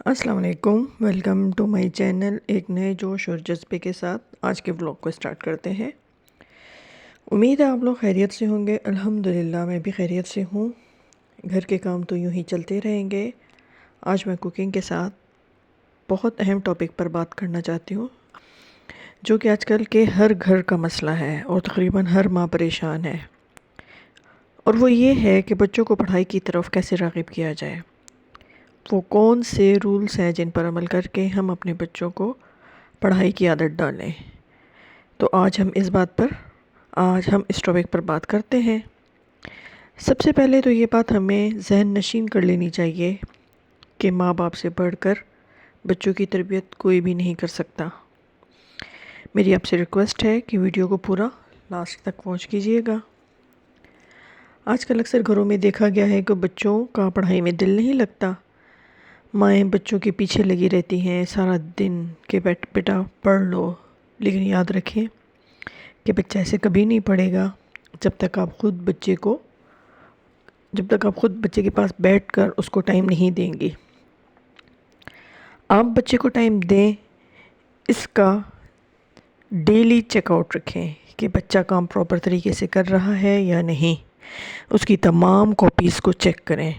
السلام علیکم، welcome to my channel. ایک نئے جوش اور جذبے کے ساتھ آج کے ولاگ کو اسٹارٹ کرتے ہیں۔ امید ہے آپ لوگ خیریت سے ہوں گے۔ الحمدللہ میں بھی خیریت سے ہوں۔ گھر کے کام تو یوں ہی چلتے رہیں گے۔ آج میں کوکنگ کے ساتھ بہت اہم ٹاپک پر بات کرنا چاہتی ہوں، جو کہ آج کل کے ہر گھر کا مسئلہ ہے اور تقریباً ہر ماں پریشان ہے، اور وہ یہ ہے کہ بچوں کو پڑھائی کی طرف کیسے راغب کیا جائے۔ وہ کون سے رولز ہیں جن پر عمل کر کے ہم اپنے بچوں کو پڑھائی کی عادت ڈالیں۔ تو آج ہم اس ٹاپک پر بات کرتے ہیں۔ سب سے پہلے تو یہ بات ہمیں ذہن نشین کر لینی چاہیے کہ ماں باپ سے بڑھ کر بچوں کی تربیت کوئی بھی نہیں کر سکتا۔ میری آپ سے ریکویسٹ ہے کہ ویڈیو کو پورا لاسٹ تک واچ کیجیے گا۔ آج کل اکثر گھروں میں دیکھا گیا ہے کہ بچوں کا پڑھائی میں دل نہیں لگتا۔ مائیں بچوں کے پیچھے لگی رہتی ہیں سارا دن کہ بیٹا پڑھ لو، لیکن یاد رکھیں کہ بچہ ایسے کبھی نہیں پڑھے گا جب تک آپ خود بچے کے پاس بیٹھ کر اس کو ٹائم نہیں دیں گی۔ آپ بچے کو ٹائم دیں، اس کا ڈیلی چیک آؤٹ رکھیں کہ بچہ کام پراپر طریقے سے کر رہا ہے یا نہیں۔ اس کی تمام کاپیز کو چیک کریں۔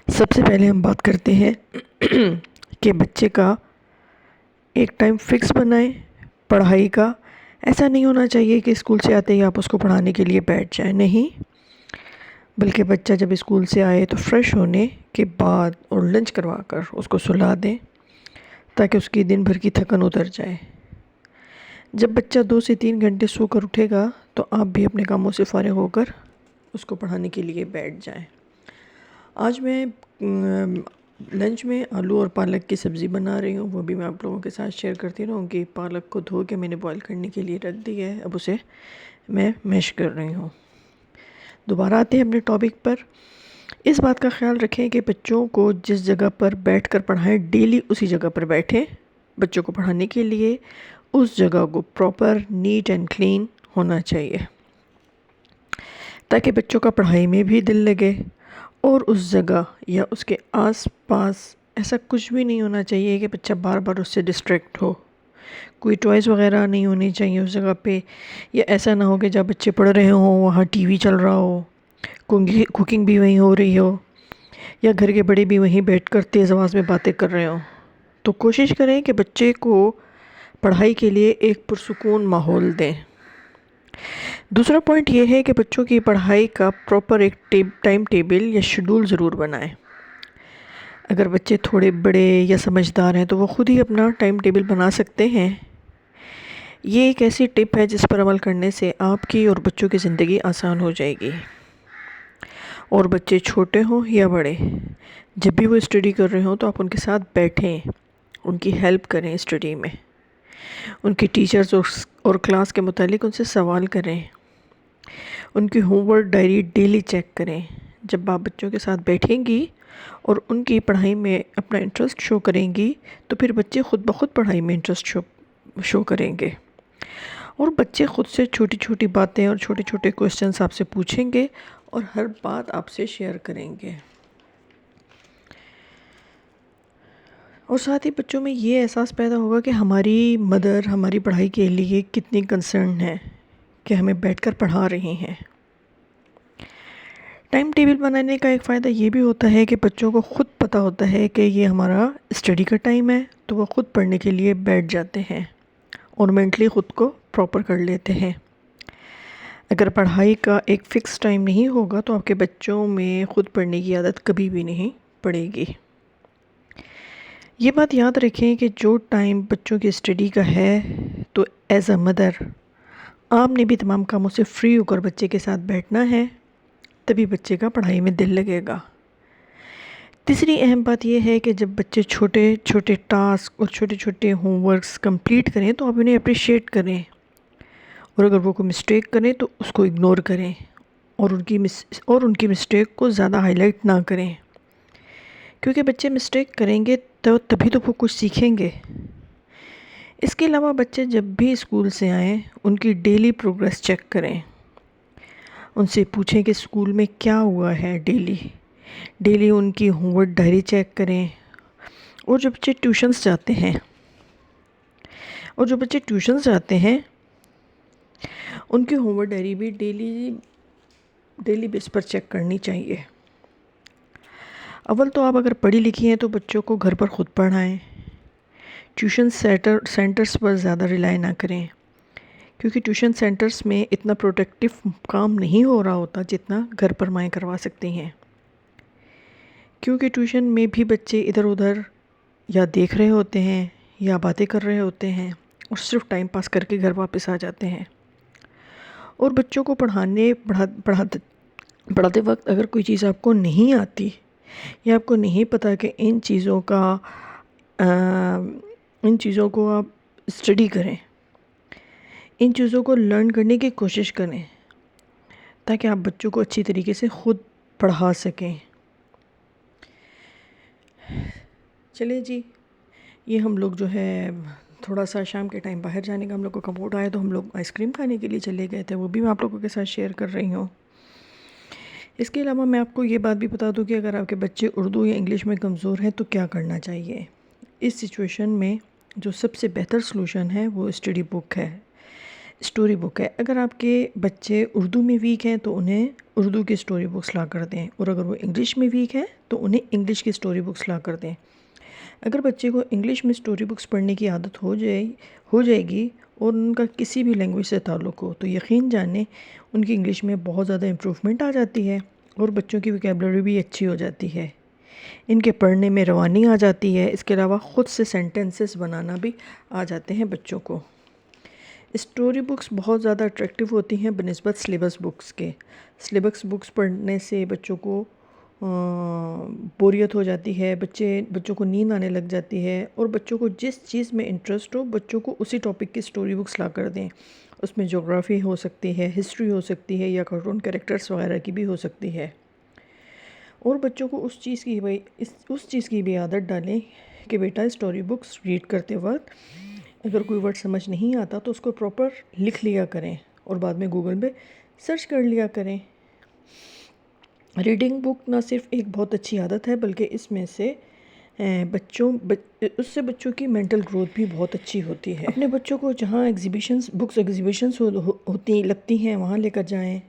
سب سے پہلے ہم بات کرتے ہیں کہ بچے کا ایک ٹائم فکس بنائیں پڑھائی کا۔ ایسا نہیں ہونا چاہیے کہ اسکول سے آتے ہی آپ اس کو پڑھانے کے لیے بیٹھ جائیں، نہیں، بلکہ بچہ جب اسکول سے آئے تو فریش ہونے کے بعد اور لنچ کروا کر اس کو سلا دیں تاکہ اس کی دن بھر کی تھکن اتر جائے۔ جب بچہ 2 سے 3 گھنٹے سو کر اٹھے گا تو آپ بھی اپنے کاموں سے فارغ ہو کر اس کو پڑھانے کے لیے بیٹھ جائیں۔ آج میں لنچ میں آلو اور پالک کی سبزی بنا رہی ہوں، وہ بھی میں آپ لوگوں کے ساتھ شیئر کرتی رہوں گی۔ پالک کو دھو کے میں نے بوائل کرنے کے لیے رکھ دی ہے، اب اسے میں میش کر رہی ہوں۔ دوبارہ آتے ہیں اپنے ٹاپک پر۔ اس بات کا خیال رکھیں کہ بچوں کو جس جگہ پر بیٹھ کر پڑھائیں، ڈیلی اسی جگہ پر بیٹھیں۔ بچوں کو پڑھانے کے لیے اس جگہ کو پراپر نیٹ اینڈ کلین ہونا چاہیے تاکہ بچوں کا پڑھائی میں بھی دل لگے، اور اس جگہ یا اس کے آس پاس ایسا کچھ بھی نہیں ہونا چاہیے کہ بچہ بار بار اس سے ڈسٹریکٹ ہو۔ کوئی ٹوائز وغیرہ نہیں ہونی چاہیے اس جگہ پہ، یا ایسا نہ ہو کہ جب بچے پڑھ رہے ہوں وہاں ٹی وی چل رہا ہو، کوکنگ بھی وہیں ہو رہی ہو، یا گھر کے بڑے بھی وہیں بیٹھ کر تیز آواز میں باتیں کر رہے ہوں۔ تو کوشش کریں کہ بچے کو پڑھائی کے لیے ایک پرسکون ماحول دیں۔ دوسرا پوائنٹ یہ ہے کہ بچوں کی پڑھائی کا پراپر ایک ٹائم ٹیبل یا شیڈول ضرور بنائیں۔ اگر بچے تھوڑے بڑے یا سمجھدار ہیں تو وہ خود ہی اپنا ٹائم ٹیبل بنا سکتے ہیں۔ یہ ایک ایسی ٹپ ہے جس پر عمل کرنے سے آپ کی اور بچوں کی زندگی آسان ہو جائے گی۔ اور بچے چھوٹے ہوں یا بڑے، جب بھی وہ اسٹڈی کر رہے ہوں تو آپ ان کے ساتھ بیٹھیں، ان کی ہیلپ کریں اسٹڈی میں، ان کی ٹیچرز اور کلاس کے متعلق ان سے سوال کریں، ان کی home work diary daily check کریں۔ جب آپ بچوں کے ساتھ بیٹھیں گی اور ان کی پڑھائی میں اپنا انٹرسٹ شو کریں گی تو پھر بچے خود بخود پڑھائی میں انٹرسٹ شو کریں گے، اور بچے خود سے چھوٹی چھوٹی باتیں اور چھوٹے چھوٹے کوسچنز آپ سے پوچھیں گے اور ہر بات آپ سے شیئر کریں گے۔ اور ساتھ ہی بچوں میں یہ احساس پیدا ہوگا کہ ہماری مدر ہماری پڑھائی کے لیے کتنی کنسرن ہے کہ ہمیں بیٹھ کر پڑھا رہی ہیں۔ ٹائم ٹیبل بنانے کا ایک فائدہ یہ بھی ہوتا ہے کہ بچوں کو خود پتہ ہوتا ہے کہ یہ ہمارا اسٹڈی کا ٹائم ہے، تو وہ خود پڑھنے کے لیے بیٹھ جاتے ہیں اور مینٹلی خود کو پراپر کر لیتے ہیں۔ اگر پڑھائی کا ایک فکس ٹائم نہیں ہوگا تو آپ کے بچوں میں خود پڑھنے کی عادت کبھی بھی نہیں پڑے گی۔ یہ بات یاد رکھیں کہ جو ٹائم بچوں کی اسٹڈی کا ہے، تو ایز اے مدر آپ نے بھی تمام کاموں سے فری ہو کر بچے کے ساتھ بیٹھنا ہے، تبھی بچے کا پڑھائی میں دل لگے گا۔ تیسری اہم بات یہ ہے کہ جب بچے چھوٹے چھوٹے ٹاسک اور چھوٹے چھوٹے ہوم ورکس کمپلیٹ کریں تو آپ انہیں اپریشیٹ کریں، اور اگر وہ کوئی مسٹیک کریں تو اس کو اگنور کریں، اور ان کی مسٹیک کو زیادہ ہائی لائٹ نہ کریں، کیونکہ بچے مسٹیک کریں گے تو تبھی تو وہ کچھ سیکھیں گے۔ اس کے علاوہ بچے جب بھی اسکول سے آئیں ان کی ڈیلی پروگریس چیک کریں، ان سے پوچھیں کہ اسکول میں کیا ہوا ہے، ڈیلی ان کی ہوم ورک ڈائری چیک کریں، اور جو بچے ٹیوشنس جاتے ہیں ان کی ہوم ورک ڈائری بھی ڈیلی بیس پر چیک کرنی چاہیے. اول تو آپ اگر پڑھی لکھی ہیں تو بچوں کو گھر پر خود پڑھائیں. ٹیوشن سینٹرز پر زیادہ ریلائی نہ کریں، کیونکہ ٹیوشن سینٹرز میں اتنا پروٹیکٹیو کام نہیں ہو رہا ہوتا جتنا گھر پر مائیں کروا سکتی ہیں. کیونکہ ٹیوشن میں بھی بچے ادھر ادھر یا دیکھ رہے ہوتے ہیں یا باتیں کر رہے ہوتے ہیں اور صرف ٹائم پاس کر کے گھر واپس آ جاتے ہیں. اور بچوں کو پڑھاتے وقت اگر کوئی چیز آپ کو نہیں آتی یا آپ کو نہیں پتہ کہ ان چیزوں کو آپ اسٹڈی کریں، ان چیزوں کو لرن کرنے کی کوشش کریں تاکہ آپ بچوں کو اچھی طریقے سے خود پڑھا سکیں. چلے جی، یہ ہم لوگ جو ہے تھوڑا سا شام کے ٹائم باہر جانے کا ہم لوگ کو موڈ آیا تو ہم لوگ آئس کریم کھانے کے لیے چلے گئے تھے، وہ بھی میں آپ لوگوں کے ساتھ شیئر کر رہی ہوں. اس کے علاوہ میں آپ کو یہ بات بھی بتا دوں کہ اگر آپ کے بچے اردو یا انگلش میں کمزور ہیں تو کیا کرنا چاہیے. اس سچویشن میں جو سب سے بہتر سلوشن ہے وہ اسٹوری بک ہے. اگر آپ کے بچے اردو میں ویک ہیں تو انہیں اردو کی اسٹوری بکس لا کر دیں، اور اگر وہ انگلش میں ویک ہیں تو انہیں انگلش کی اسٹوری بکس لا کر دیں. اگر بچے کو انگلش میں اسٹوری بکس پڑھنے کی عادت ہو جائے گی اور ان کا کسی بھی لینگویج سے تعلق ہو تو یقین جانیں ان کی انگلش میں بہت زیادہ امپروومنٹ آ جاتی ہے اور بچوں کی ویکیبلری بھی اچھی ہو جاتی ہے، ان کے پڑھنے میں روانی آ جاتی ہے. اس کے علاوہ خود سے سینٹنسز بنانا بھی آ جاتے ہیں بچوں کو. اسٹوری بکس بہت زیادہ اٹریکٹیو ہوتی ہیں بنسبت سلیبس بکس کے. سلیبس بکس پڑھنے سے بچوں کو بوریت ہو جاتی ہے، بچوں کو نیند آنے لگ جاتی ہے. اور بچوں کو جس چیز میں انٹرسٹ ہو بچوں کو اسی ٹاپک کی اسٹوری بکس لا کر دیں. اس میں جغرافی ہو سکتی ہے، ہسٹری ہو سکتی ہے، یا کارٹون کریکٹرز وغیرہ کی بھی ہو سکتی ہے. اور بچوں کو اس چیز کی بھی عادت ڈالیں کہ بیٹا اسٹوری بکس ریڈ کرتے وقت اگر کوئی ورڈ سمجھ نہیں آتا تو اس کو پراپر لکھ لیا کریں اور بعد میں گوگل پہ سرچ کر لیا کریں. ریڈنگ بک نہ صرف ایک بہت اچھی عادت ہے بلکہ اس سے بچوں کی مینٹل گروتھ بھی بہت اچھی ہوتی ہے. اپنے بچوں کو جہاں بکس ایگزیبیشنز لگتی ہیں وہاں لے کر جائیں.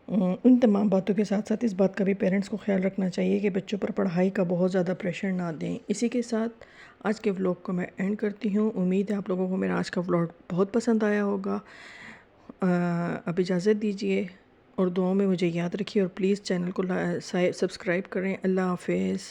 ان تمام باتوں کے ساتھ ساتھ اس بات کا بھی پیرنٹس کو خیال رکھنا چاہیے کہ بچوں پر پڑھائی کا بہت زیادہ پریشر نہ دیں. اسی کے ساتھ آج کے ولاگ کو میں اینڈ کرتی ہوں. امید ہے آپ لوگوں کو میرا آج کا ولاگ بہت پسند آیا ہوگا. اب اجازت دیجیے اور دعاؤں میں مجھے یاد رکھیے اور پلیز چینل کو سبسکرائب کریں. اللہ حافظ.